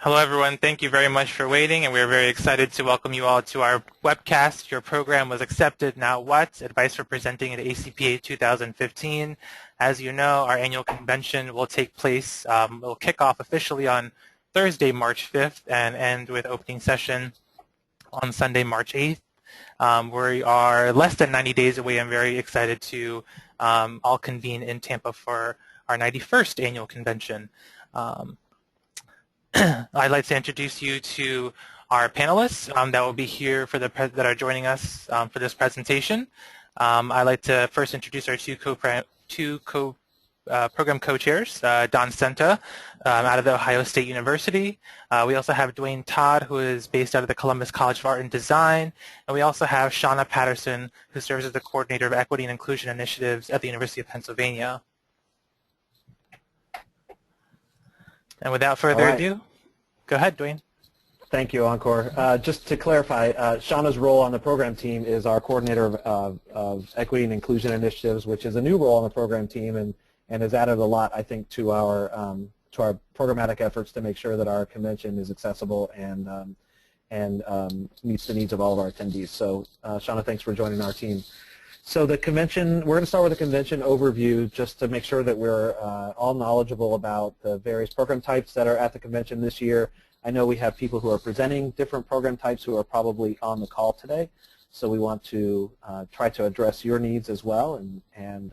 Hello, everyone. Thank you very much for waiting, and we're very excited to welcome you all to our webcast. Your program was accepted. Now what? Advice for presenting at ACPA 2015. As you know, our annual convention will take place, will kick off officially on Thursday, March 5th, and end with opening session on Sunday, March 8th. We are less than 90 days away. I'm very excited to all convene in Tampa for our 91st annual convention. I'd like to introduce you to our panelists that will be here for that are joining us for this presentation. I'd like to first introduce our two program co-chairs, Don Stenta out of the Ohio State University. We also have Dwayne Todd, who is based out of the Columbus College of Art and Design. And we also have Shauna Patterson, who serves as the Coordinator of Equity and Inclusion Initiatives at the University of Pennsylvania. And without further ado, go ahead, Dwayne. Thank you, Encore. Just to clarify, Shauna's role on the program team is our Coordinator of Equity and Inclusion Initiatives, which is a new role on the program team and has added a lot, I think, to our programmatic efforts to make sure that our convention is accessible and meets the needs of all of our attendees. So, Shauna, thanks for joining our team. So the convention, we're going to start with a convention overview just to make sure that we're all knowledgeable about the various program types that are at the convention this year. I know we have people who are presenting different program types who are probably on the call today, so we want to try to address your needs as well and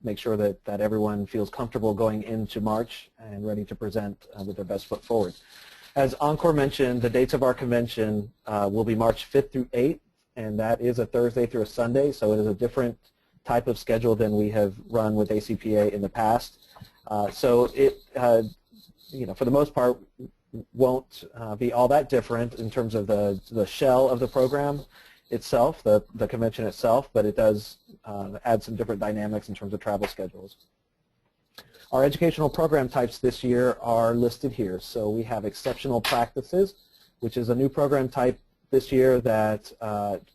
make sure that everyone feels comfortable going into March and ready to present with their best foot forward. As Encore mentioned, the dates of our convention will be March 5th through 8th. And that is a Thursday through a Sunday, so it is a different type of schedule than we have run with ACPA in the past. So it, for the most part, won't be all that different in terms of the shell of the program itself, the convention itself, but it does add some different dynamics in terms of travel schedules. Our educational program types this year are listed here. So we have exceptional practices, which is a new program type this year that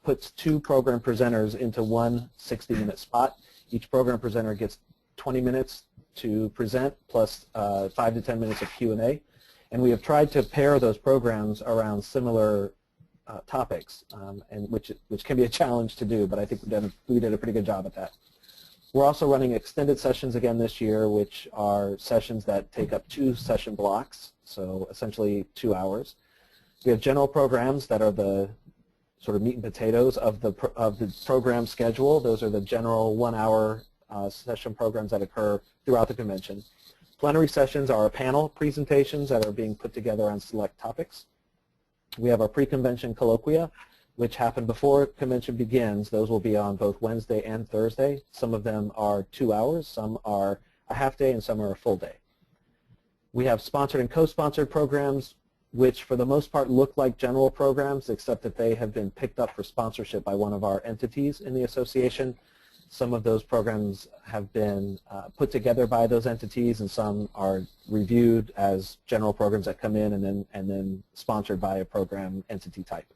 puts two program presenters into one 60-minute spot. Each program presenter gets 20 minutes to present plus 5 to 10 minutes of Q&A. And we have tried to pair those programs around similar topics, and which can be a challenge to do, but I think we did a pretty good job at that. We're also running extended sessions again this year, which are sessions that take up 2 session blocks, so essentially 2 hours. We have general programs that are the sort of meat and potatoes of the program schedule. Those are the general 1-hour session programs that occur throughout the convention. Plenary sessions are our panel presentations that are being put together on select topics. We have our PreConvention Colloquia, which happen before convention begins. Those will be on both Wednesday and Thursday. Some of them are 2 hours, some are a half day, and some are a full day. We have sponsored and co-sponsored programs, which for the most part look like general programs, except that they have been picked up for sponsorship by one of our entities in the association. Some of those programs have been put together by those entities, and some are reviewed as general programs that come in and then sponsored by a program entity type.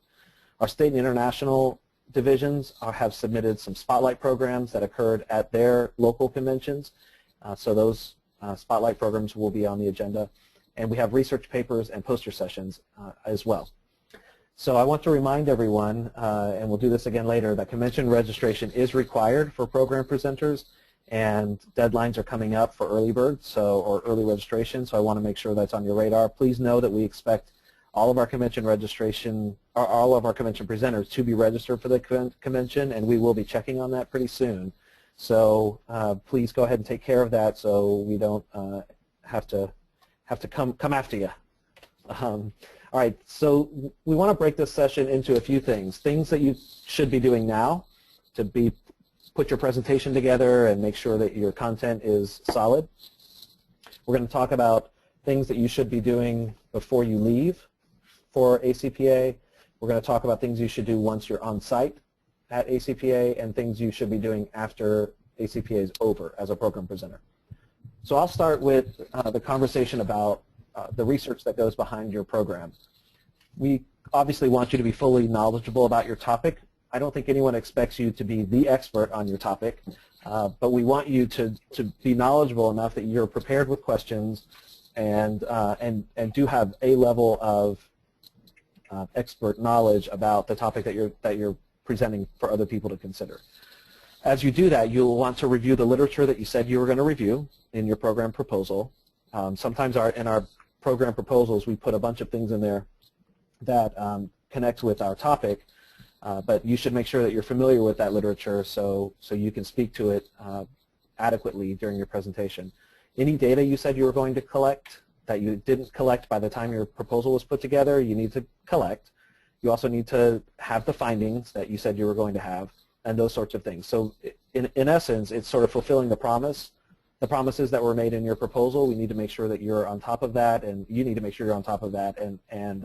Our state and international divisions have submitted some spotlight programs that occurred at their local conventions, so those spotlight programs will be on the agenda. And we have research papers and poster sessions as well. So I want to remind everyone, and we'll do this again later, that convention registration is required for program presenters, and deadlines are coming up for early bird, or early registration, so I want to make sure that's on your radar. Please know that we expect all of our convention registration, or all of our convention presenters to be registered for the convention, and we will be checking on that pretty soon. So please go ahead and take care of that so we don't have to come after you. All right, so we want to break this session into a few things that you should be doing now to put your presentation together and make sure that your content is solid. We're going to talk about things that you should be doing before you leave for ACPA. We're going to talk about things you should do once you're on site at ACPA and things you should be doing after ACPA is over as a program presenter. So I'll start with the conversation about the research that goes behind your program. We obviously want you to be fully knowledgeable about your topic. I don't think anyone expects you to be the expert on your topic, but we want you to be knowledgeable enough that you're prepared with questions and do have a level of expert knowledge about the topic that you're presenting for other people to consider. As you do that, you'll want to review the literature that you said you were going to review in your program proposal. Sometimes in our program proposals, we put a bunch of things in there that connect with our topic, but you should make sure that you're familiar with that literature so you can speak to it adequately during your presentation. Any data you said you were going to collect that you didn't collect by the time your proposal was put together, you need to collect. You also need to have the findings that you said you were going to have, and those sorts of things. So in essence, it's sort of fulfilling the promises that were made in your proposal. We need to make sure that you're on top of that, and you need to make sure you're on top of that, and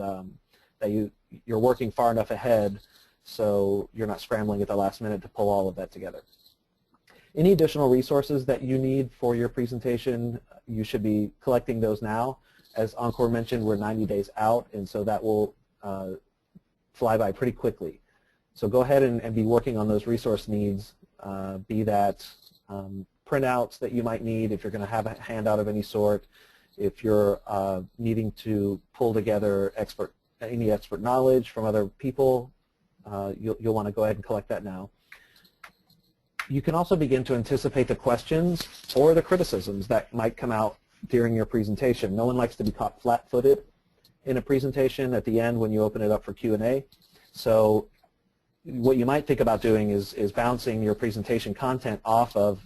that you're working far enough ahead so you're not scrambling at the last minute to pull all of that together. Any additional resources that you need for your presentation, you should be collecting those now. As Encore mentioned, we're 90 days out, and so that will fly by pretty quickly. So go ahead and be working on those resource needs, be that printouts that you might need if you're going to have a handout of any sort, if you're needing to pull together any expert knowledge from other people, you'll want to go ahead and collect that now. You can also begin to anticipate the questions or the criticisms that might come out during your presentation. No one likes to be caught flat-footed in a presentation at the end when you open it up for Q&A. So what you might think about doing is bouncing your presentation content off of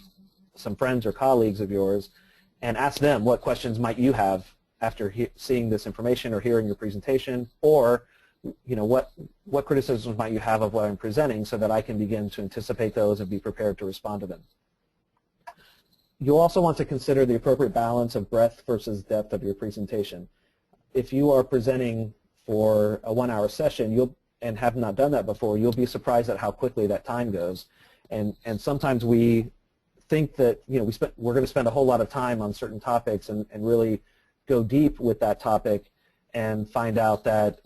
some friends or colleagues of yours and ask them what questions might you have after seeing this information or hearing your presentation, or what criticisms might you have of what I'm presenting so that I can begin to anticipate those and be prepared to respond to them. You'll also want to consider the appropriate balance of breadth versus depth of your presentation. If you are presenting for a 1-hour session and have not done that before, you'll be surprised at how quickly that time goes. And sometimes we think that we're going to spend a whole lot of time on certain topics and really go deep with that topic, and find out that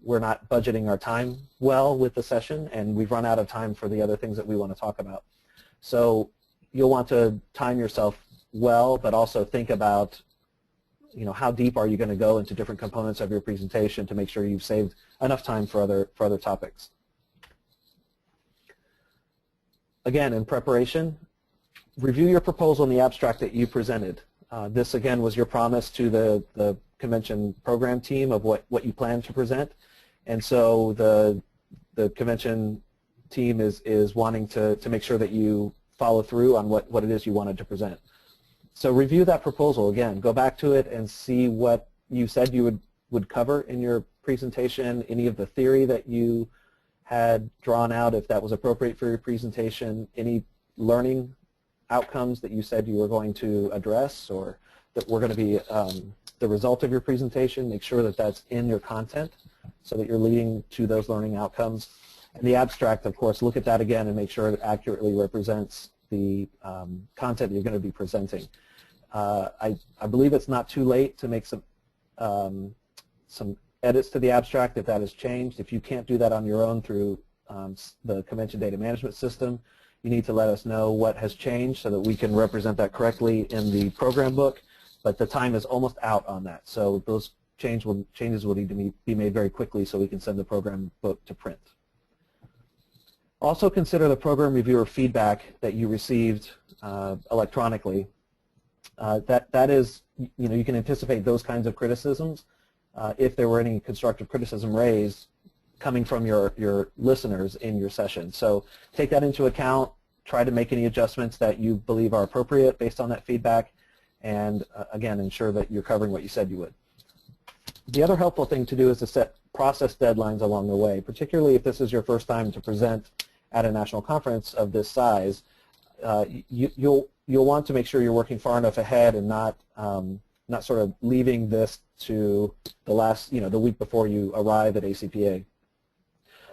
we're not budgeting our time well with the session, and we've run out of time for the other things that we want to talk about. So you'll want to time yourself well, but also think about how deep are you going to go into different components of your presentation to make sure you've saved enough time for other topics. Again, in preparation, review your proposal in the abstract that you presented. This again was your promise to the convention program team of what you plan to present, and so the convention team is wanting to make sure that you follow through on what it is you wanted to present. So review that proposal again. Go back to it and see what you said you would cover in your presentation, any of the theory that you had drawn out, if that was appropriate for your presentation, any learning outcomes that you said you were going to address or that were going to be the result of your presentation. Make sure that that's in your content so that you're leading to those learning outcomes. And the abstract, of course, look at that again and make sure it accurately represents the content you're going to be presenting. I believe it's not too late to make some edits to the abstract if that has changed. If you can't do that on your own through the convention data management system, you need to let us know what has changed so that we can represent that correctly in the program book, but the time is almost out on that. So those changes will need to be made very quickly so we can send the program book to print. Also consider the program reviewer feedback that you received electronically. That is, you can anticipate those kinds of criticisms if there were any constructive criticism raised coming from your listeners in your session. So take that into account, try to make any adjustments that you believe are appropriate based on that feedback, and again, ensure that you're covering what you said you would. The other helpful thing to do is to set process deadlines along the way, particularly if this is your first time to present at a national conference of this size. You'll want to make sure you're working far enough ahead and not sort of leaving this to the last, the week before you arrive at ACPA.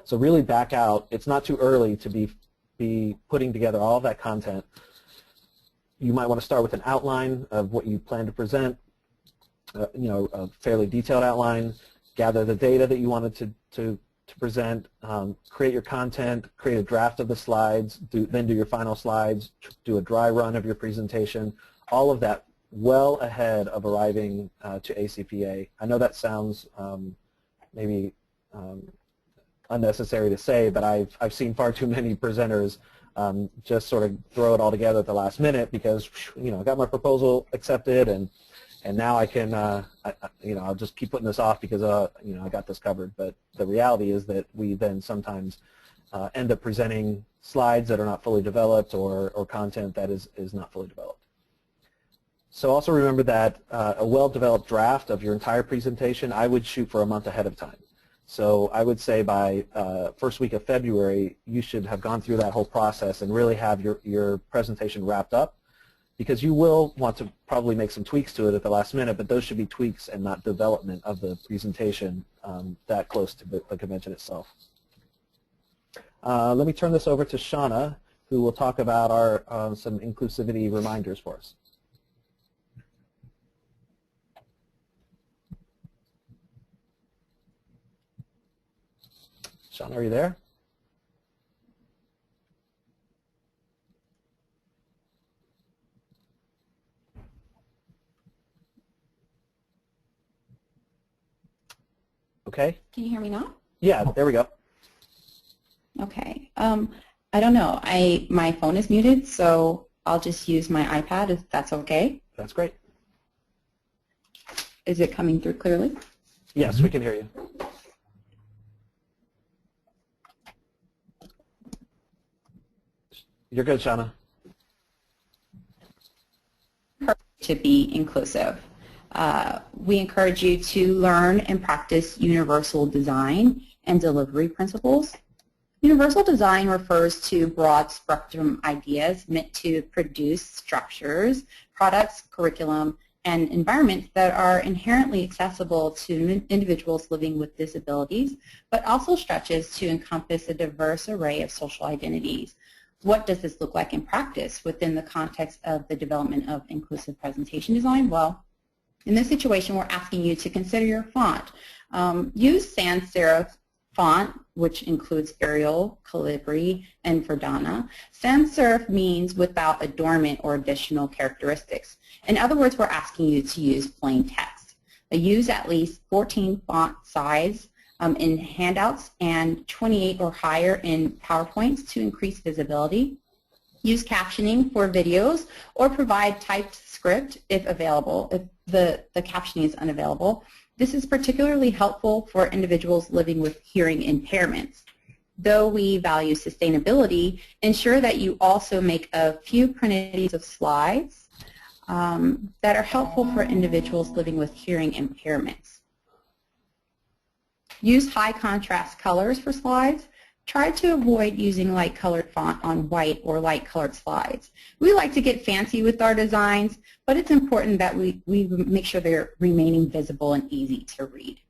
So really back out. It's not too early to be putting together all of that content. You might want to start with an outline of what you plan to present, a fairly detailed outline, gather the data that you wanted to present, create your content, create a draft of the slides, then do your final slides, do a dry run of your presentation. All of that well ahead of arriving to ACPA. I know that sounds maybe unnecessary to say, but I've seen far too many presenters just sort of throw it all together at the last minute because, you know, I got my proposal accepted and now I can, you know, I'll just keep putting this off because, you know, I got this covered. But the reality is that we then sometimes end up presenting slides that are not fully developed or content that is not fully developed. So also remember that a well-developed draft of your entire presentation, I would shoot for a month ahead of time. So I would say by first week of February, you should have gone through that whole process and really have your presentation wrapped up, because you will want to probably make some tweaks to it at the last minute, but those should be tweaks and not development of the presentation that close to the convention itself. Let me turn this over to Shauna, who will talk about our some inclusivity reminders for us. Shauna, are you there? Okay. Can you hear me now? Yeah, there we go. Okay. I don't know. My phone is muted, so I'll just use my iPad if that's okay. That's great. Is it coming through clearly? Yes, we can hear you. You're good, Shauna. To be inclusive. We encourage you to learn and practice universal design and delivery principles. Universal design refers to broad spectrum ideas meant to produce structures, products, curriculum, and environments that are inherently accessible to individuals living with disabilities, but also stretches to encompass a diverse array of social identities. What does this look like in practice within the context of the development of inclusive presentation design? Well, in this situation, we're asking you to consider your font. Use sans serif font, which includes Arial, Calibri, and Verdana. Sans serif means without adornment or additional characteristics. In other words, we're asking you to use plain text. Use at least 14 font size in handouts and 28 or higher in PowerPoints to increase visibility. Use captioning for videos or provide typed script if available, if the captioning is unavailable. This is particularly helpful for individuals living with hearing impairments. Though we value sustainability, ensure that you also make a few printed of slides that are helpful for individuals living with hearing impairments. Use high contrast colors for slides. Try to avoid using light colored font on white or light colored slides. We like to get fancy with our designs, but it's important that we make sure they're remaining visible and easy to read.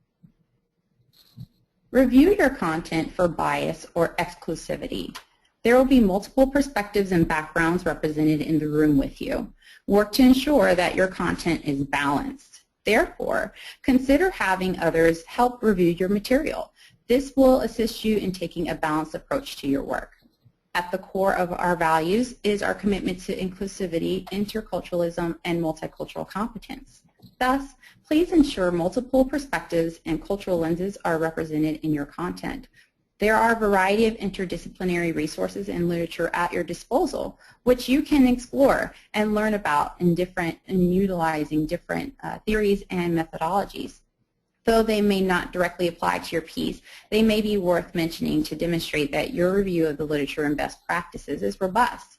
Review your content for bias or exclusivity. There will be multiple perspectives and backgrounds represented in the room with you. Work to ensure that your content is balanced. Therefore, consider having others help review your material. This will assist you in taking a balanced approach to your work. At the core of our values is our commitment to inclusivity, interculturalism, and multicultural competence. Thus, please ensure multiple perspectives and cultural lenses are represented in your content. There are a variety of interdisciplinary resources and literature at your disposal, which you can explore and learn about in utilizing different theories and methodologies. Though they may not directly apply to your piece, they may be worth mentioning to demonstrate that your review of the literature and best practices is robust.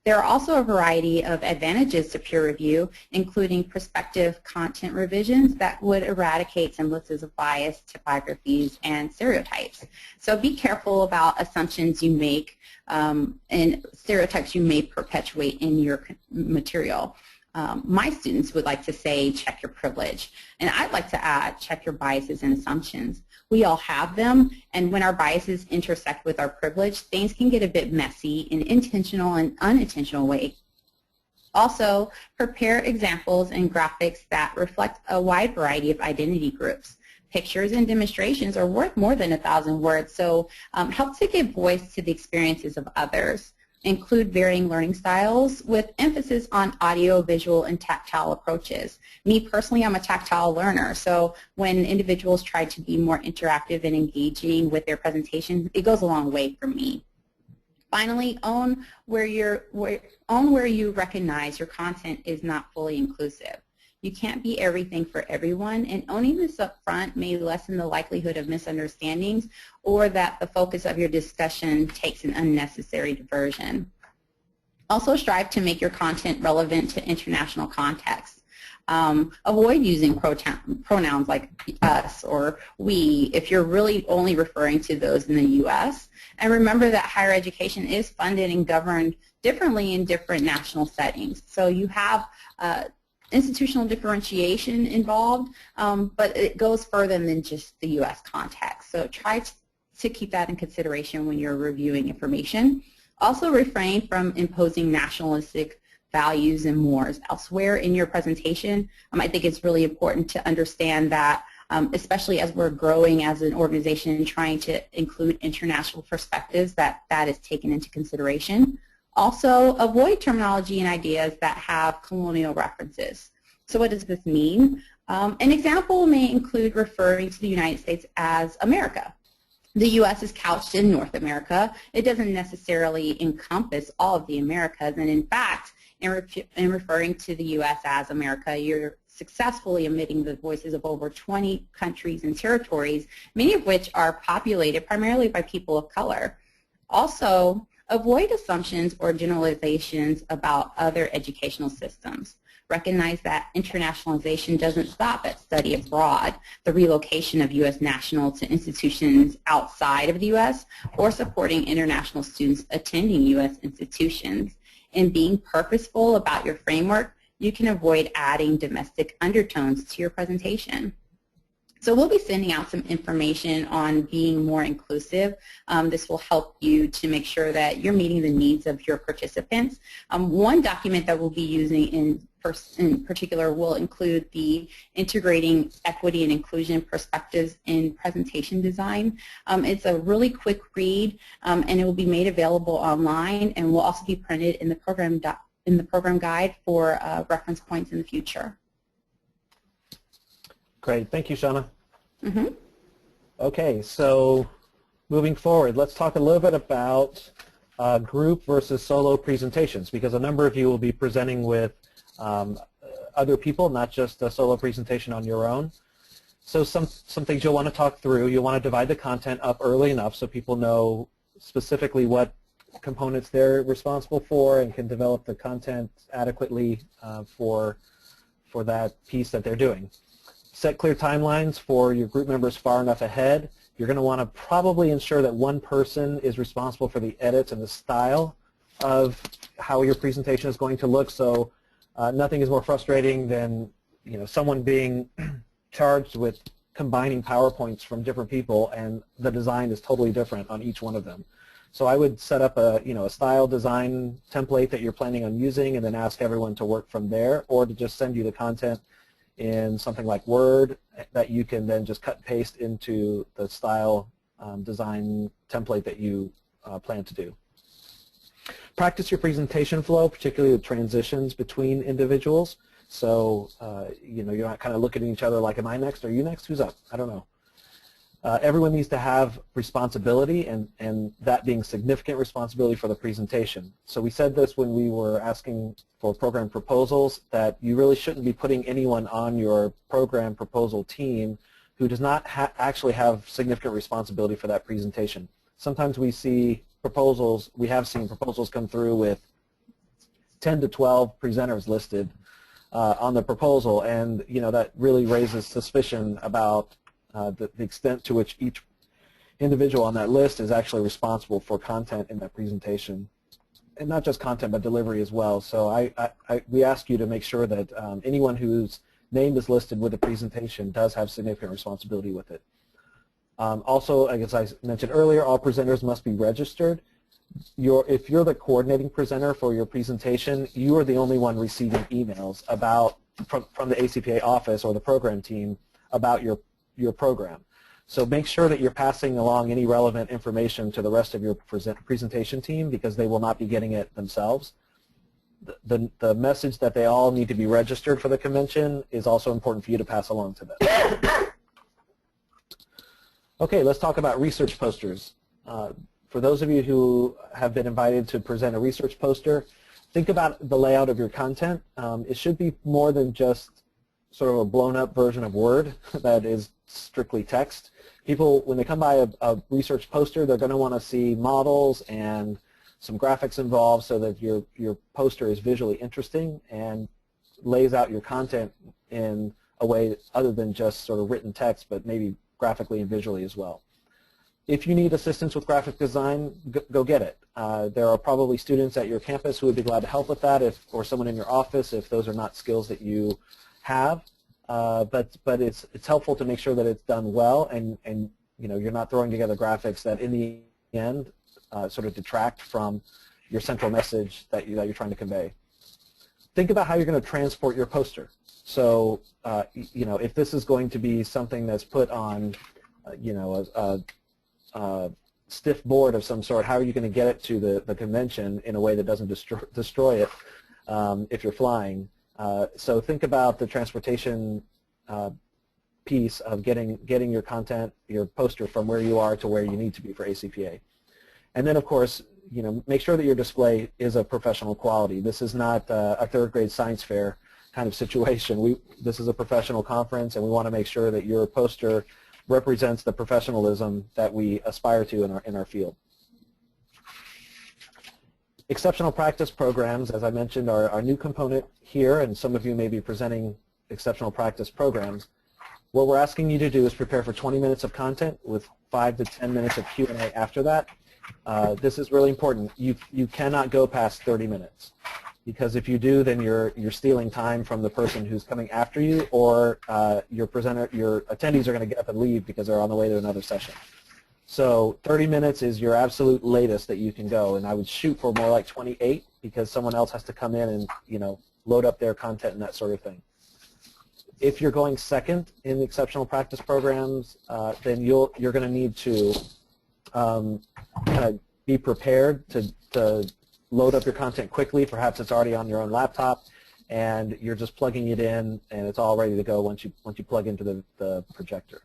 There are also a variety of advantages to peer review, including prospective content revisions that would eradicate semblances of bias, typographies, and stereotypes. So be careful about assumptions you make and stereotypes you may perpetuate in your material. My students would like to say, check your privilege. And I'd like to add, check your biases and assumptions. We all have them, and when our biases intersect with our privilege, things can get a bit messy in intentional and unintentional ways. Also, prepare examples and graphics that reflect a wide variety of identity groups. Pictures and demonstrations are worth more than 1,000 words, so help to give voice to the experiences of others. Include varying learning styles with emphasis on audio, visual, and tactile approaches. Me personally, I'm a tactile learner, so when individuals try to be more interactive and engaging with their presentation, it goes a long way for me. Finally, own where you recognize your content is not fully inclusive. You can't be everything for everyone, and owning this up front may lessen the likelihood of misunderstandings or that the focus of your discussion takes an unnecessary diversion. Also strive to make your content relevant to international contexts. Avoid using pronouns like us or we if you're really only referring to those in the U.S. And remember that higher education is funded and governed differently in different national settings. So you have institutional differentiation involved, but it goes further than just the U.S. context. So try to keep that in consideration when you're reviewing information. Also refrain from imposing nationalistic values and mores elsewhere in your presentation. I think it's really important to understand that, especially as we're growing as an organization and trying to include international perspectives, that is taken into consideration. Also, avoid terminology and ideas that have colonial references. So what does this mean? An example may include referring to the United States as America. The U.S. is couched in North America. It doesn't necessarily encompass all of the Americas, and in fact, in referring to the U.S. as America, you're successfully omitting the voices of over 20 countries and territories, many of which are populated primarily by people of color. Also, avoid assumptions or generalizations about other educational systems. Recognize that internationalization doesn't stop at study abroad, the relocation of U.S. nationals to institutions outside of the U.S., or supporting international students attending U.S. institutions. In being purposeful about your framework, you can avoid adding domestic undertones to your presentation. So we'll be sending out some information on being more inclusive. This will help you to make sure that you're meeting the needs of your participants. One document that we'll be using in particular will include the integrating equity and inclusion perspectives in presentation design. It's a really quick read, and it will be made available online, and will also be printed in the program guide for reference points in the future. Great. Thank you, Shauna. Okay, so moving forward, let's talk a little bit about group versus solo presentations, because a number of you will be presenting with other people, not just a solo presentation on your own. So some things you'll want to talk through. You'll want to divide the content up early enough so people know specifically what components they're responsible for and can develop the content adequately for that piece that they're doing. Set clear timelines for your group members far enough ahead. You're going to want to probably ensure that one person is responsible for the edits and the style of how your presentation is going to look. So nothing is more frustrating than someone being charged with combining PowerPoints from different people, and the design is totally different on each one of them. So I would set up a style design template that you're planning on using, and then ask everyone to work from there, or to just send you the content in something like Word that you can then just cut and paste into the style design template that you plan to do. Practice your presentation flow, particularly the transitions between individuals. So you're not kind of looking at each other like, am I next? Are you next? Who's up? I don't know. Everyone needs to have responsibility, and that being significant responsibility for the presentation. So we said this when we were asking for program proposals, that you really shouldn't be putting anyone on your program proposal team who does not actually have significant responsibility for that presentation. Sometimes we see proposals, we have seen proposals come through with 10 to 12 presenters listed on the proposal, and that really raises suspicion about the extent to which each individual on that list is actually responsible for content in that presentation, and not just content but delivery as well. So we ask you to make sure that anyone whose name is listed with the presentation does have significant responsibility with it. Also, as I mentioned earlier, all presenters must be registered. If you're the coordinating presenter for your presentation, you are the only one receiving emails from the ACPA office or the program team about your program. So make sure that you're passing along any relevant information to the rest of your presentation team because they will not be getting it themselves. The message that they all need to be registered for the convention is also important for you to pass along to them. Okay, let's talk about research posters. For those of you who have been invited to present a research poster, think about the layout of your content. It should be more than just sort of a blown-up version of Word that is strictly text. People, when they come by a research poster, they're going to want to see models and some graphics involved so that your poster is visually interesting and lays out your content in a way other than just sort of written text, but maybe graphically and visually as well. If you need assistance with graphic design, go get it. There are probably students at your campus who would be glad to help with that, or someone in your office if those are not skills that you have. But it's helpful to make sure that it's done well, and you know, you're not throwing together graphics that in the end sort of detract from your central message that you're trying to convey. Think about how you're going to transport your poster. So you know, if this is going to be something that's put on you know, a stiff board of some sort, how are you going to get it to the convention in a way that doesn't destroy it if you're flying? So think about the transportation piece of getting your content, your poster from where you are to where you need to be for ACPA. And then, of course, you know, make sure that your display is of professional quality. This is not a third-grade science fair kind of situation. This is a professional conference, and we want to make sure that your poster represents the professionalism that we aspire to in our field. Exceptional practice programs, as I mentioned, are our new component here, and some of you may be presenting exceptional practice programs. What we're asking you to do is prepare for 20 minutes of content with 5 to 10 minutes of Q&A after that. This is really important. You cannot go past 30 minutes, because if you do, then you're stealing time from the person who's coming after you, or your attendees are going to get up and leave because they're on the way to another session. So 30 minutes is your absolute latest that you can go, and I would shoot for more like 28 because someone else has to come in and, you know, load up their content and that sort of thing. If you're going second in the exceptional practice programs, then you're going to need to kind of be prepared to load up your content quickly. Perhaps it's already on your own laptop, and you're just plugging it in, and it's all ready to go once you plug into the projector.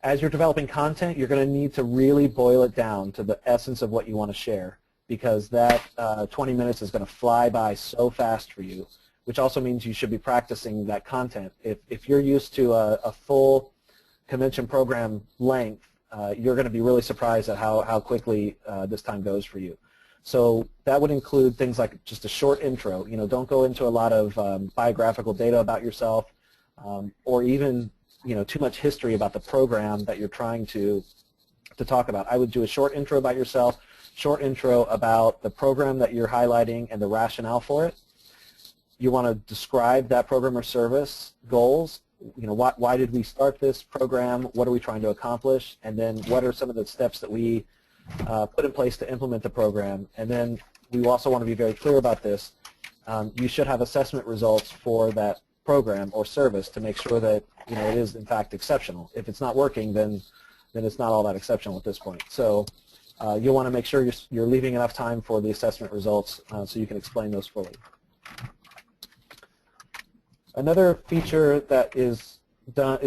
As you're developing content, you're going to need to really boil it down to the essence of what you want to share, because that 20 minutes is going to fly by so fast for you, which also means you should be practicing that content. If you're used to a full convention program length, you're going to be really surprised at how quickly this time goes for you. So that would include things like just a short intro. You know, don't go into a lot of biographical data about yourself, or even, you know, too much history about the program that you're trying to talk about. I would do a short intro about yourself, short intro about the program that you're highlighting and the rationale for it. You want to describe that program or service goals. You know, why did we start this program? What are we trying to accomplish? And then what are some of the steps that we put in place to implement the program? And then we also want to be very clear about this. You should have assessment results for that program or service to make sure that, you know, it is in fact exceptional. If it's not working, then it's not all that exceptional at this point. So you'll want to make sure you're leaving enough time for the assessment results so you can explain those fully. Another feature that is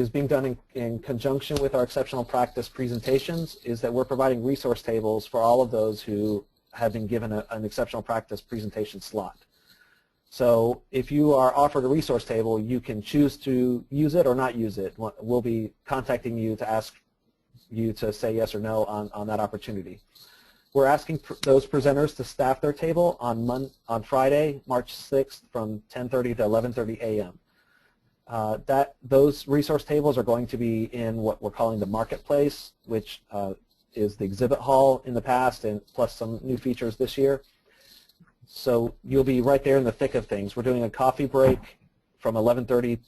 being done in conjunction with our exceptional practice presentations is that we're providing resource tables for all of those who have been given an exceptional practice presentation slot. So if you are offered a resource table, you can choose to use it or not use it. We'll be contacting you to ask you to say yes or no on that opportunity. We're asking those presenters to staff their table on Friday, March 6th from 10:30 to 11:30 a.m. Those resource tables are going to be in what we're calling the marketplace, which is the exhibit hall in the past and plus some new features this year. So you'll be right there in the thick of things. We're doing a coffee break from 10:30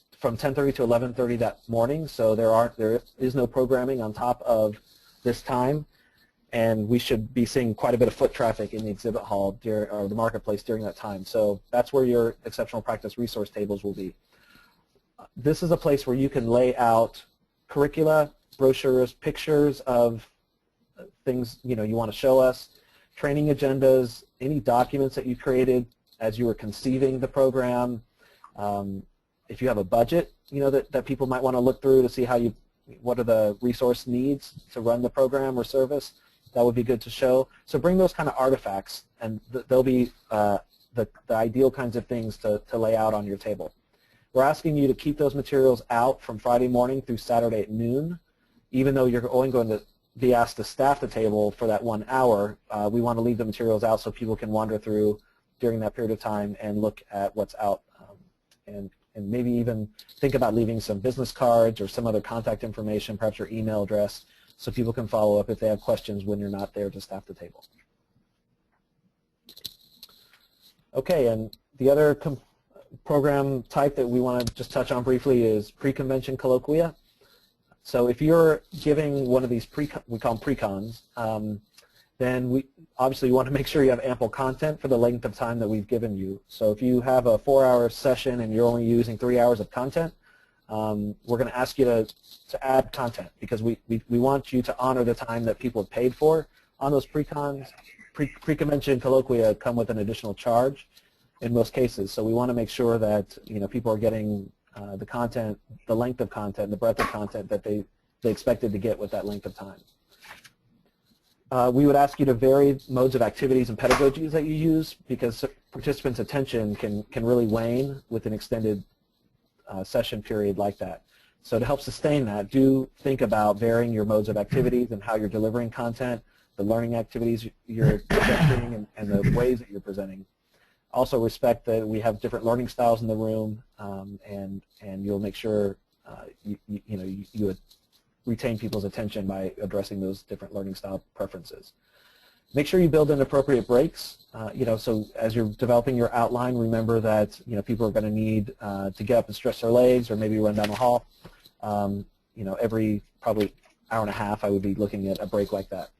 to 11:30 that morning, so there is no programming on top of this time, and we should be seeing quite a bit of foot traffic in the exhibit hall or the marketplace during that time. So that's where your exceptional practice resource tables will be. This is a place where you can lay out curricula brochures, pictures of things you want to show us, training agendas, any documents that you created as you were conceiving the program. If you have a budget, that people might want to look through to see what are the resource needs to run the program or service, that would be good to show. So bring those kind of artifacts, and they'll be the ideal kinds of things to lay out on your table. We're asking you to keep those materials out from Friday morning through Saturday at noon. Even though you're only going to be asked to staff the table for that 1 hour, we want to leave the materials out so people can wander through during that period of time and look at what's out, and maybe even think about leaving some business cards or some other contact information, perhaps your email address, so people can follow up if they have questions when you're not there to staff the table. Okay, and the other program type that we want to just touch on briefly is PreConvention Colloquia. So if you're giving one of these, we call them pre-cons, then we obviously want to make sure you have ample content for the length of time that we've given you. So if you have a 4-hour session and you're only using 3 hours of content, we're going to ask you to add content, because we want you to honor the time that people have paid for on those pre-cons. Pre-convention colloquia come with an additional charge in most cases, so we want to make sure that people are getting the content, the length of content, the breadth of content that they expected to get with that length of time. We would ask you to vary modes of activities and pedagogies that you use, because participants' attention can really wane with an extended session period like that. So to help sustain that, do think about varying your modes of activities and how you're delivering content, the learning activities you're presenting, and the ways that you're presenting. Also respect that we have different learning styles in the room, and you'll make sure you would retain people's attention by addressing those different learning style preferences. Make sure you build in appropriate breaks. So as you're developing your outline, remember that people are going to need to get up and stretch their legs, or maybe run down the hall. Every probably hour and a half, I would be looking at a break like that.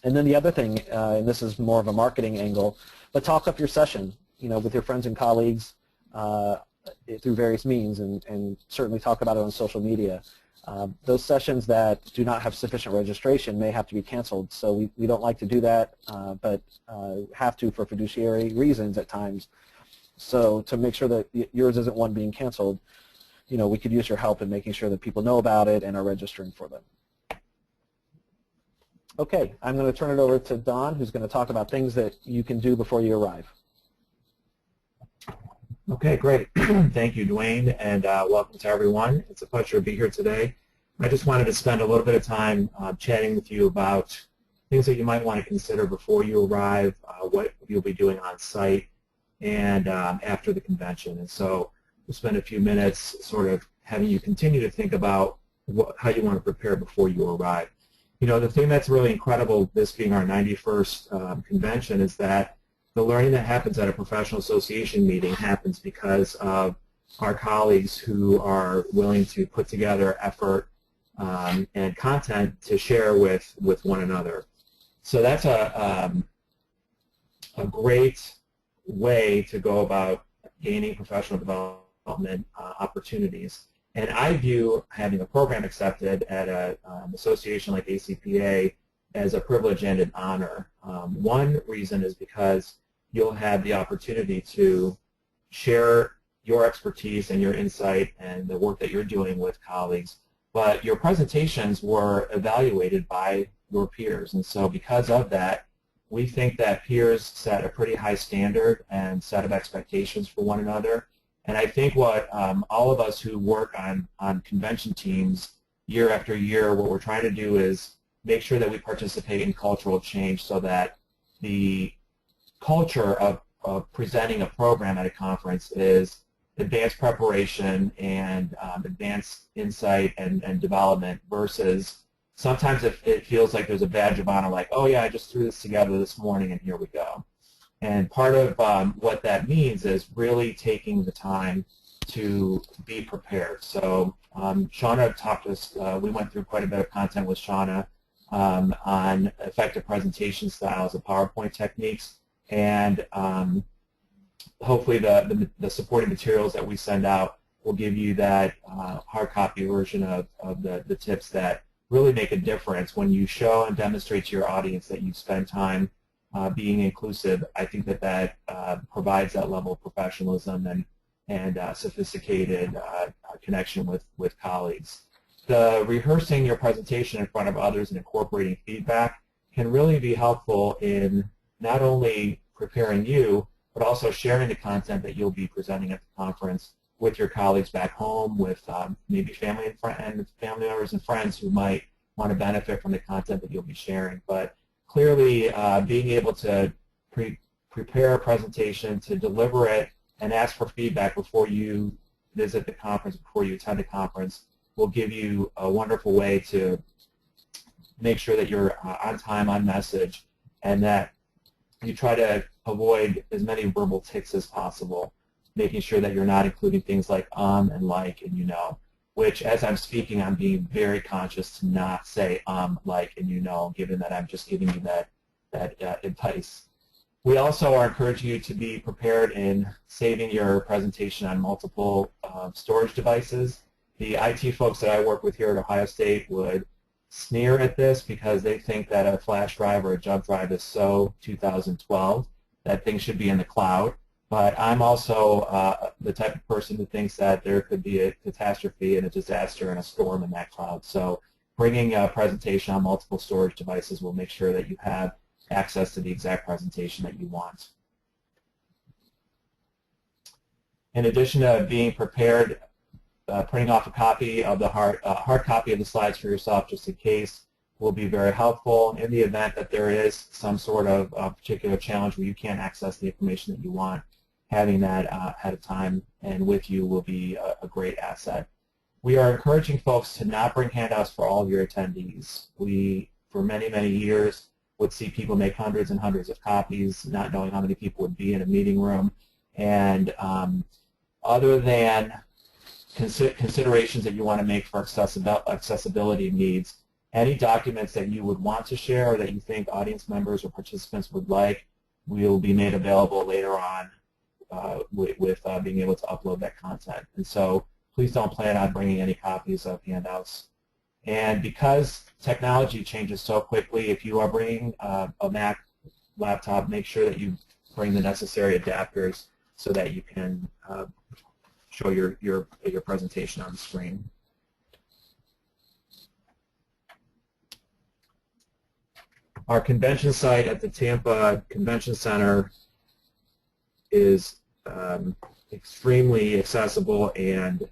And then the other thing, and this is more of a marketing angle, but talk up your session, with your friends and colleagues through various means, and certainly talk about it on social media. Those sessions that do not have sufficient registration may have to be canceled, so we don't like to do that, but have to for fiduciary reasons at times. So to make sure that yours isn't one being canceled, we could use your help in making sure that people know about it and are registering for them. Okay, I'm going to turn it over to Don, who's going to talk about things that you can do before you arrive. Okay, great. Thank you, Dwayne, and welcome to everyone. It's a pleasure to be here today. I just wanted to spend a little bit of time chatting with you about things that you might want to consider before you arrive, what you'll be doing on site, and after the convention. And so we'll spend a few minutes sort of having you continue to think about how you want to prepare before you arrive. The thing that's really incredible, this being our 91st convention, is that the learning that happens at a professional association meeting happens because of our colleagues who are willing to put together effort and content to share with one another. So that's a great way to go about gaining professional development opportunities. And I view having a program accepted at an association like ACPA as a privilege and an honor. One reason is because you'll have the opportunity to share your expertise and your insight and the work that you're doing with colleagues, but your presentations were evaluated by your peers. And so because of that, we think that peers set a pretty high standard and set of expectations for one another. And I think what all of us who work on convention teams year after year, what we're trying to do is make sure that we participate in cultural change so that the culture of presenting a program at a conference is advanced preparation and advanced insight and development, versus sometimes it feels like there's a badge of honor, like, oh yeah, I just threw this together this morning and here we go. And part of what that means is really taking the time to be prepared. So Shauna talked to us, we went through quite a bit of content with Shauna on effective presentation styles and PowerPoint techniques, and hopefully the supporting materials that we send out will give you that hard copy version of the tips that really make a difference when you show and demonstrate to your audience that you spend time being inclusive. I think that provides that level of professionalism and sophisticated connection with colleagues. The rehearsing your presentation in front of others and incorporating feedback can really be helpful in not only preparing you, but also sharing the content that you'll be presenting at the conference with your colleagues back home, with maybe family members and friends who might want to benefit from the content that you'll be sharing. But clearly, being able to prepare a presentation, to deliver it, and ask for feedback before you visit the conference, before you attend the conference, will give you a wonderful way to make sure that you're on time, on message, and that you try to avoid as many verbal tics as possible, making sure that you're not including things like and like and you know, which as I'm speaking I'm being very conscious to not say like and you know, given that I'm just giving you that advice. We also are encouraging you to be prepared in saving your presentation on multiple storage devices. The IT folks that I work with here at Ohio State would sneer at this because they think that a flash drive or a jump drive is so 2012, that things should be in the cloud. But I'm also the type of person who thinks that there could be a catastrophe and a disaster and a storm in that cloud. So bringing a presentation on multiple storage devices will make sure that you have access to the exact presentation that you want. In addition to being prepared, printing off a copy of the hard copy of the slides for yourself just in case will be very helpful. In the event that there is some sort of particular challenge where you can't access the information that you want, having that ahead of time and with you will be a great asset. We are encouraging folks to not bring handouts for all of your attendees. We, for many, many years, would see people make hundreds and hundreds of copies, not knowing how many people would be in a meeting room. And other than considerations that you want to make for accessibility needs, any documents that you would want to share or that you think audience members or participants would like will be made available later on with being able to upload that content. And so please don't plan on bringing any copies of handouts. And because technology changes so quickly, if you are bringing a Mac laptop, make sure that you bring the necessary adapters so that you can show your presentation on the screen. Our convention site at the Tampa Convention Center is extremely accessible, and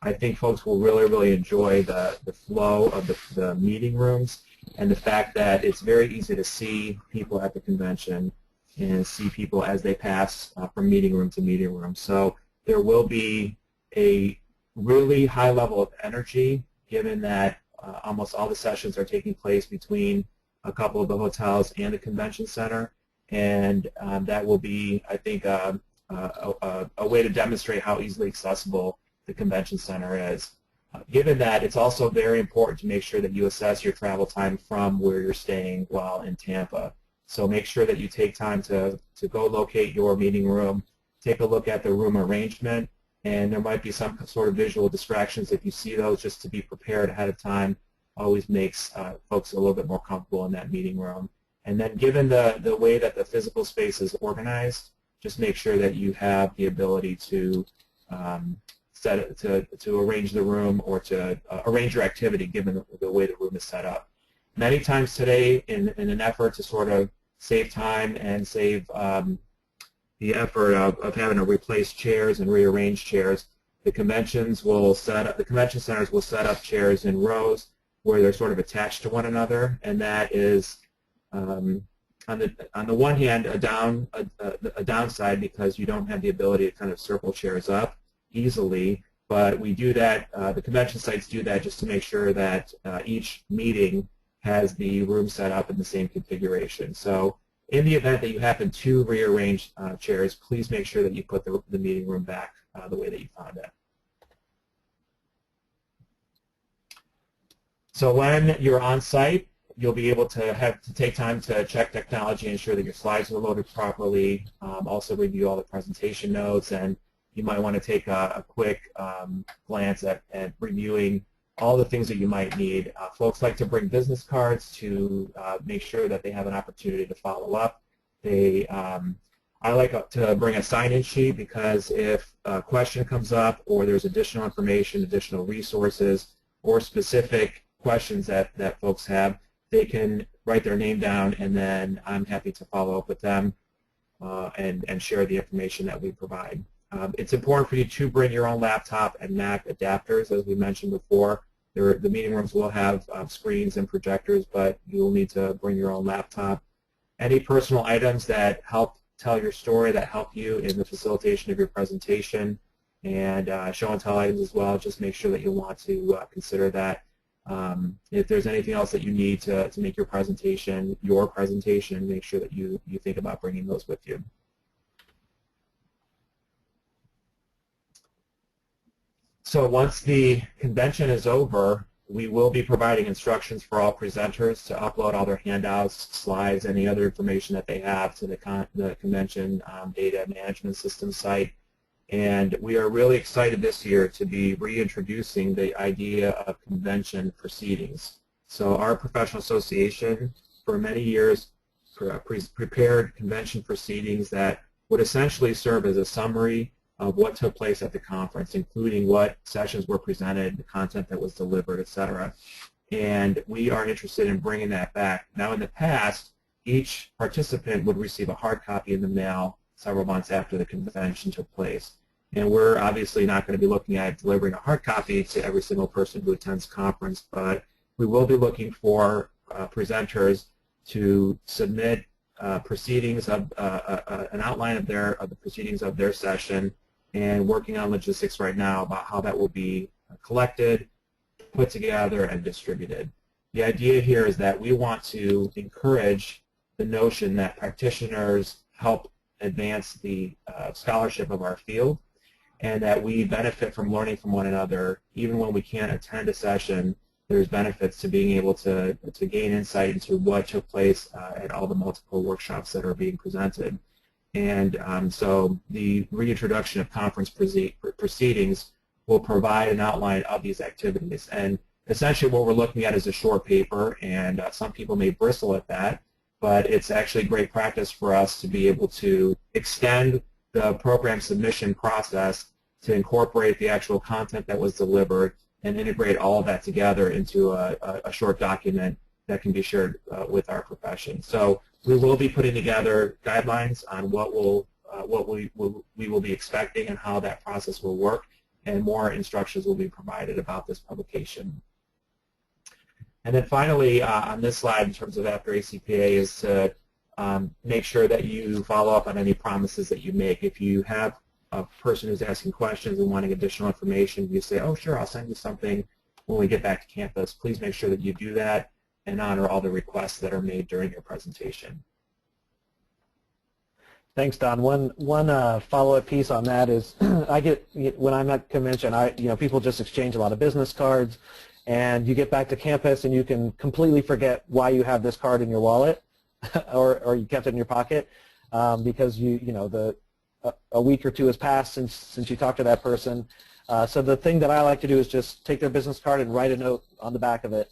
I think folks will really, really enjoy the flow of the meeting rooms and the fact that it's very easy to see people at the convention and see people as they pass from meeting room to meeting room. So there will be a really high level of energy given that almost all the sessions are taking place between a couple of the hotels and the convention center, and that will be, I think, a way to demonstrate how easily accessible the convention center is. Given that, it's also very important to make sure that you assess your travel time from where you're staying while in Tampa. So make sure that you take time to go locate your meeting room, take a look at the room arrangement, and there might be some sort of visual distractions. If you see those, just to be prepared ahead of time always makes folks a little bit more comfortable in that meeting room. And then given the way that the physical space is organized, just make sure that you have the ability to to arrange the room or to arrange your activity given the way the room is set up. Many times today, in an effort to sort of save time and save the effort of having to replace chairs and rearrange chairs, the convention centers will set up chairs in rows where they're sort of attached to one another, and that is on the one hand a downside because you don't have the ability to kind of circle chairs up easily, but we do that, the convention sites do that just to make sure that each meeting has the room set up in the same configuration. So in the event that you happen to rearrange chairs, please make sure that you put the meeting room back the way that you found it. So when you're on site, you'll be able to take time to check technology and ensure that your slides are loaded properly, also review all the presentation notes, and you might want to take a quick glance at reviewing all the things that you might need. Folks like to bring business cards to make sure that they have an opportunity to follow up. I like to bring a sign-in sheet because if a question comes up or there's additional information, additional resources, or specific questions that folks have, they can write their name down, and then I'm happy to follow up with them and share the information that we provide. It's important for you to bring your own laptop and Mac adapters, as we mentioned before. The meeting rooms will have screens and projectors, but you will need to bring your own laptop. Any personal items that help tell your story, that help you in the facilitation of your presentation, and show and tell items as well, just make sure that you want to consider that. If there's anything else that you need to make your presentation, make sure that you think about bringing those with you. So once the convention is over, we will be providing instructions for all presenters to upload all their handouts, slides, any other information that they have to the convention data management system site. And we are really excited this year to be reintroducing the idea of convention proceedings. So our professional association for many years prepared convention proceedings that would essentially serve as a summary of what took place at the conference, including what sessions were presented, the content that was delivered, etc. And we are interested in bringing that back. Now, in the past, each participant would receive a hard copy in the mail several months after the convention took place. And we're obviously not going to be looking at delivering a hard copy to every single person who attends conference, but we will be looking for presenters to submit proceedings of an outline of the proceedings of their session, and working on logistics right now about how that will be collected, put together, and distributed. The idea here is that we want to encourage the notion that practitioners help advance the scholarship of our field, and that we benefit from learning from one another. Even when we can't attend a session, there's benefits to being able to gain insight into what took place at all the multiple workshops that are being presented. And so the reintroduction of conference proceedings will provide an outline of these activities. And essentially what we're looking at is a short paper, and some people may bristle at that, but it's actually great practice for us to be able to extend the program submission process to incorporate the actual content that was delivered and integrate all of that together into a short document that can be shared with our profession. So we will be putting together guidelines on what we will be expecting and how that process will work, and more instructions will be provided about this publication. And then finally, on this slide, in terms of after ACPA, is to make sure that you follow up on any promises that you make. If you have a person who's asking questions and wanting additional information, you say, oh, sure, I'll send you something when we get back to campus. Please make sure that you do that and honor all the requests that are made during your presentation. Thanks, Don. One follow-up piece on that is when I'm at convention, people just exchange a lot of business cards, and you get back to campus and you can completely forget why you have this card in your wallet or you kept it in your pocket because a week or two has passed since you talked to that person. So the thing that I like to do is just take their business card and write a note on the back of it,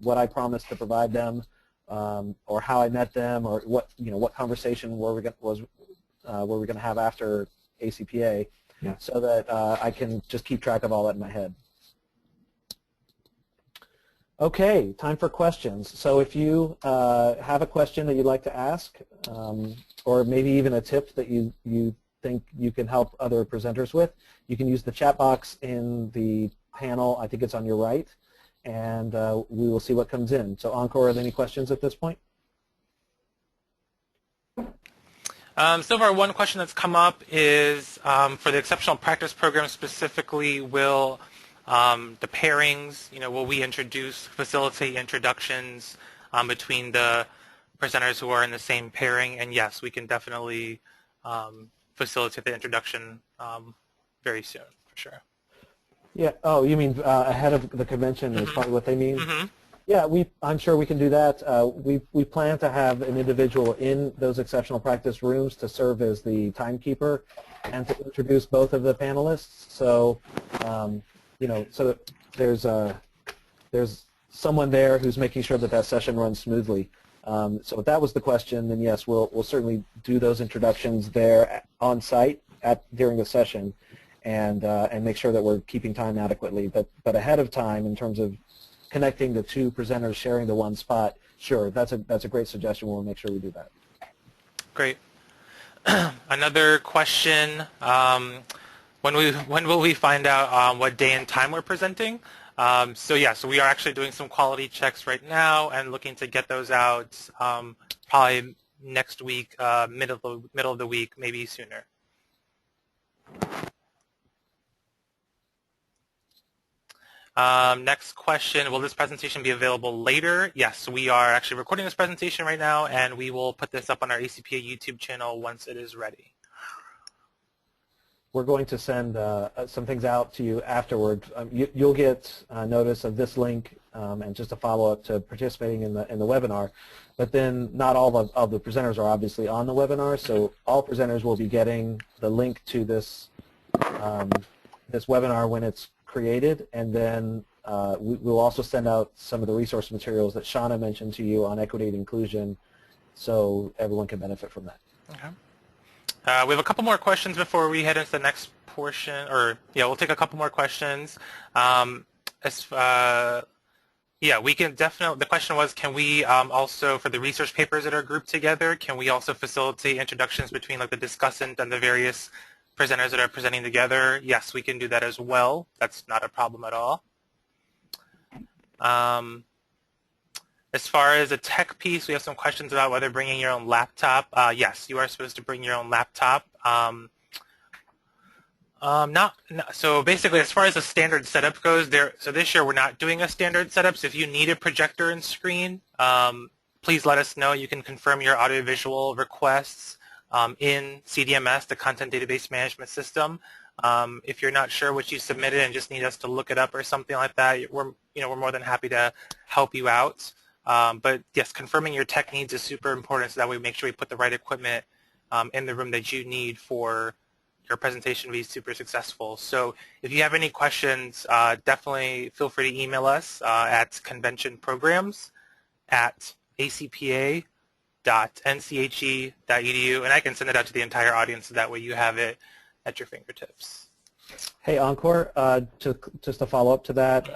what I promised to provide them, or how I met them, or what conversation were we going to have after ACPA, yeah, so that I can just keep track of all that in my head. Okay, time for questions. So if you have a question that you'd like to ask, or maybe even a tip that you think you can help other presenters with, you can use the chat box in the panel. I think it's on your right, and we will see what comes in. So Encore, are there any questions at this point? So far, one question that's come up is for the exceptional practice program specifically, will the pairings, will we facilitate introductions between the presenters who are in the same pairing? And yes, we can definitely facilitate the introduction very soon, for sure. Yeah. Oh, you mean ahead of the convention is probably what they mean? Mm-hmm. Yeah, I'm sure we can do that. We plan to have an individual in those exceptional practice rooms to serve as the timekeeper and to introduce both of the panelists. So, so that there's someone there who's making sure that that session runs smoothly. So if that was the question, then yes, we'll certainly do those introductions there on site during the session, and make sure that we're keeping time adequately. But ahead of time, in terms of connecting the two presenters sharing the one spot, sure, that's a great suggestion. We'll make sure we do that. Great. Another question, when will we find out what day and time we're presenting? So we are actually doing some quality checks right now and looking to get those out probably next week, middle of the week, maybe sooner. Next question, will this presentation be available later? Yes, we are actually recording this presentation right now, and we will put this up on our ACPA YouTube channel once it is ready. We're going to send some things out to you afterward. You'll get notice of this link and just a follow-up to participating in the webinar. But then not all of the presenters are obviously on the webinar, so all presenters will be getting the link to this this webinar when it's created, and then we'll also send out some of the resource materials that Shauna mentioned to you on equity and inclusion, so everyone can benefit from that. Okay. We have a couple more questions before we head into the next portion, we'll take a couple more questions. We can definitely, the question was, can we also, for the research papers that are grouped together, can we also facilitate introductions between like the discussant and the various presenters that are presenting together? Yes, we can do that as well. That's not a problem at all. As far as a tech piece, we have some questions about whether bringing your own laptop. Yes, you are supposed to bring your own laptop. So basically, as far as the standard setup goes, so this year we're not doing a standard setup. So if you need a projector and screen, please let us know. You can confirm your audiovisual requests in CDMS, the Content Database Management System. If you're not sure what you submitted and just need us to look it up or something like that, we're more than happy to help you out. But yes, confirming your tech needs is super important, so that we make sure we put the right equipment in the room that you need for your presentation to be super successful. So if you have any questions, definitely feel free to email us at conventionprograms@acpa.nche.edu, and I can send it out to the entire audience, so that way you have it at your fingertips. Hey, Encore, just to follow up to that,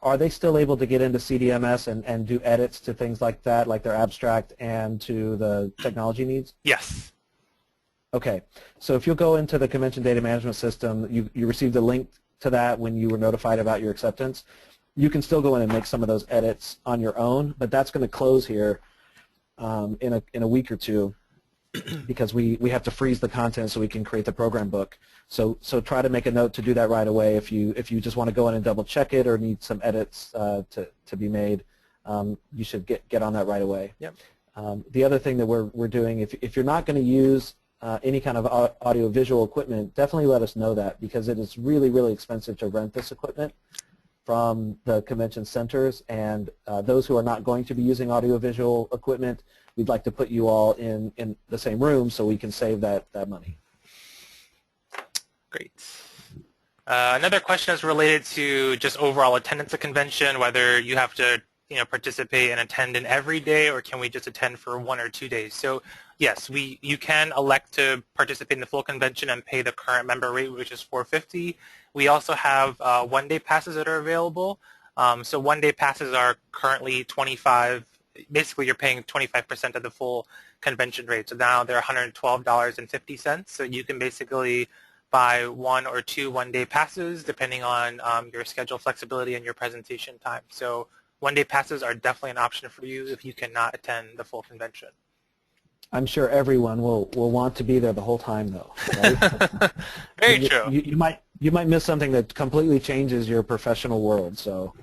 are they still able to get into CDMS and do edits to things like that, like their abstract and to the technology needs? Yes. Okay, so if you'll go into the Convention Data Management System, you received a link to that when you were notified about your acceptance. You can still go in and make some of those edits on your own, but that's going to close here in a week or two, because we have to freeze the content so we can create the program book. So try to make a note to do that right away if you just want to go in and double check it or need some edits to be made. You should get on that right away. Yep. The other thing that we're doing, if you're not going to use any kind of audio-visual equipment, definitely let us know that, because it is really, really expensive to rent this equipment from the convention centers, and those who are not going to be using audio-visual equipment, we'd like to put you all in the same room so we can save that money. Great. Another question is related to just overall attendance at convention, whether you have to participate and attend in every day, or can we just attend for 1 or 2 days? So yes, you can elect to participate in the full convention and pay the current member rate, which is $450. We also have one-day passes that are available. So one-day passes are currently $25. Basically, you're paying 25% of the full convention rate. So now they're $112.50. So you can basically buy 1 or 2 one-day passes depending on your schedule flexibility and your presentation time. So one-day passes are definitely an option for you if you cannot attend the full convention. I'm sure everyone will want to be there the whole time, though. Right? Very true. You might miss something that completely changes your professional world. So.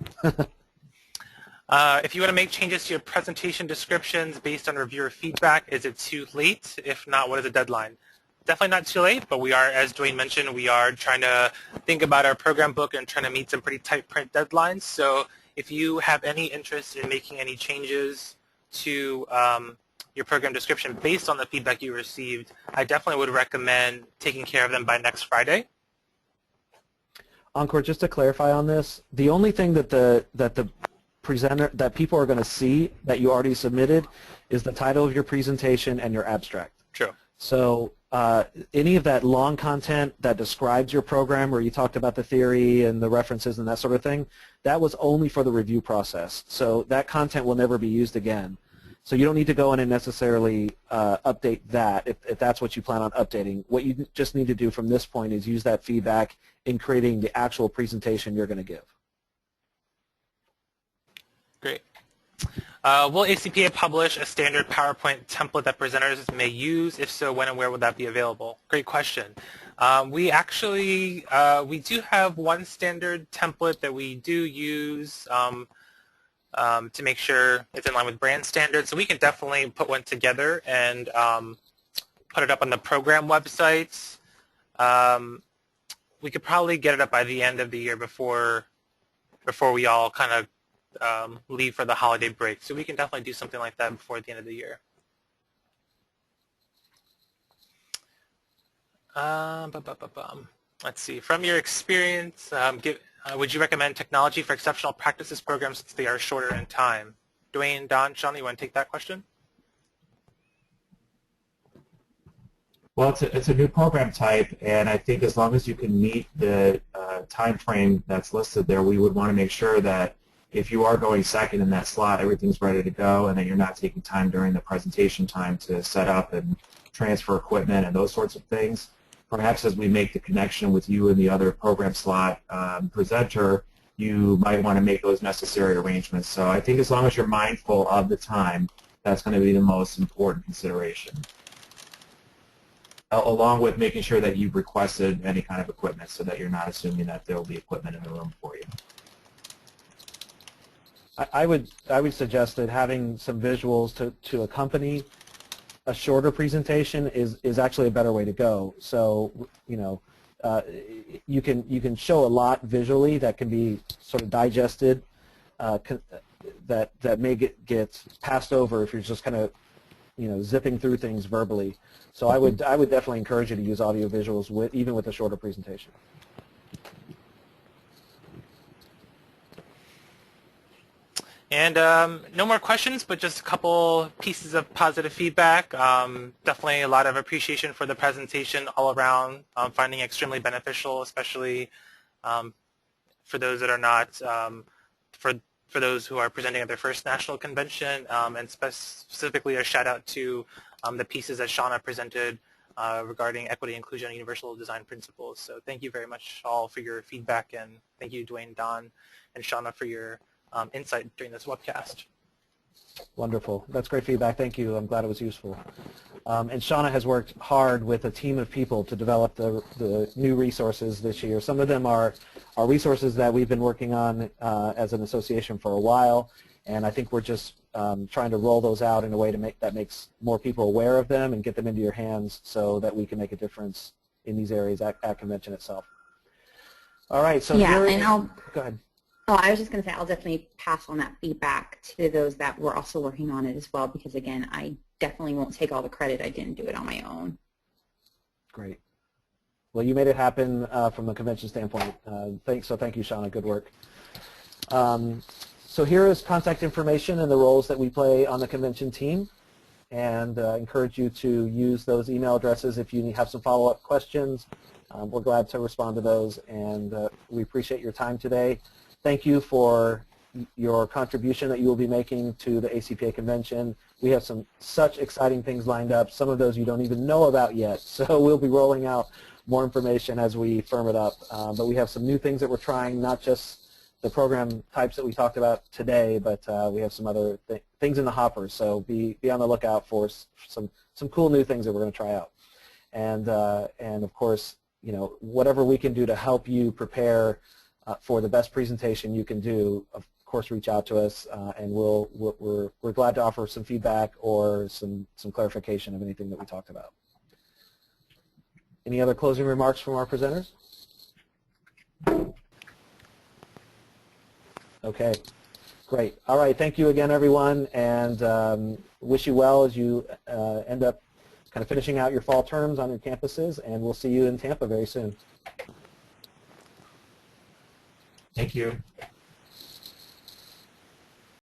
If you want to make changes to your presentation descriptions based on reviewer feedback, is it too late? If not, what is the deadline? Definitely not too late, but we are, as Dwayne mentioned, we are trying to think about our program book and trying to meet some pretty tight print deadlines. So If you have any interest in making any changes to your program description based on the feedback you received, I definitely would recommend taking care of them by next Friday. Encore, just to clarify on this, the only thing that the presenter, that people are going to see that you already submitted, is the title of your presentation and your abstract. True. So any of that long content that describes your program, where you talked about the theory and the references and that sort of thing, that was only for the review process. So that content will never be used again. So you don't need to go in and necessarily update that if that's what you plan on updating. What you just need to do from this point is use that feedback in creating the actual presentation you're going to give. Great. Will ACPA publish a standard PowerPoint template that presenters may use? If so, when and where would that be available? Great question. We actually, we do have one standard template that we do use to make sure it's in line with brand standards. So we can definitely put one together and put it up on the program websites. We could probably get it up by the end of the year before we all kind of leave for the holiday break. So we can definitely do something like that before the end of the year. Let's see. From your experience, would you recommend technology for exceptional practices programs since they are shorter in time? Dwayne, Don, Sean, you want to take that question? Well, it's a new program type, and I think as long as you can meet the time frame that's listed there, we would want to make sure that if you are going second in that slot, everything's ready to go, and that you're not taking time during the presentation time to set up and transfer equipment and those sorts of things. Perhaps as we make the connection with you and the other program slot presenter, you might want to make those necessary arrangements. So I think as long as you're mindful of the time, that's going to be the most important consideration, along with making sure that you've requested any kind of equipment so that you're not assuming that there will be equipment in the room for you. I would suggest that having some visuals to accompany a shorter presentation is actually a better way to go. So you know, you can show a lot visually that can be sort of digested, that may get passed over if you're just kind of zipping through things verbally. So I would definitely encourage you to use audio visuals even with a shorter presentation. And no more questions, but just a couple pieces of positive feedback. Definitely a lot of appreciation for the presentation all around, finding it extremely beneficial, especially for those that are not, for those who are presenting at their first national convention, and specifically a shout out to the pieces that Shauna presented regarding equity, inclusion, and universal design principles. So thank you very much all for your feedback, and thank you Dwayne, Don, and Shauna for your insight during this webcast. Wonderful. That's great feedback. Thank you. I'm glad it was useful. And Shauna has worked hard with a team of people to develop the new resources this year. Some of them are resources that we've been working on as an association for a while, and I think we're just trying to roll those out in a way that makes more people aware of them and get them into your hands so that we can make a difference in these areas at convention itself. All right. So yeah, go ahead. Oh, I was just going to say I'll definitely pass on that feedback to those that were also working on it as well, because again, I definitely won't take all the credit. I didn't do it on my own. Great. Well, you made it happen from a convention standpoint. So thank you, Shauna. Good work. So here is contact information and the roles that we play on the convention team, and encourage you to use those email addresses if you have some follow-up questions. We're glad to respond to those, and we appreciate your time today. Thank you for your contribution that you will be making to the ACPA convention. We have such exciting things lined up. Some of those you don't even know about yet. So we'll be rolling out more information as we firm it up. But we have some new things that we're trying, not just the program types that we talked about today, but we have some other things in the hopper. So be on the lookout for some cool new things that we're going to try out. And of course, whatever we can do to help you prepare for the best presentation you can do, of course, reach out to us, and we're glad to offer some feedback or some clarification of anything that we talked about. Any other closing remarks from our presenters? Okay. Great. All right. Thank you again, everyone, and wish you well as you end up kind of finishing out your fall terms on your campuses, and we'll see you in Tampa very soon. Thank you.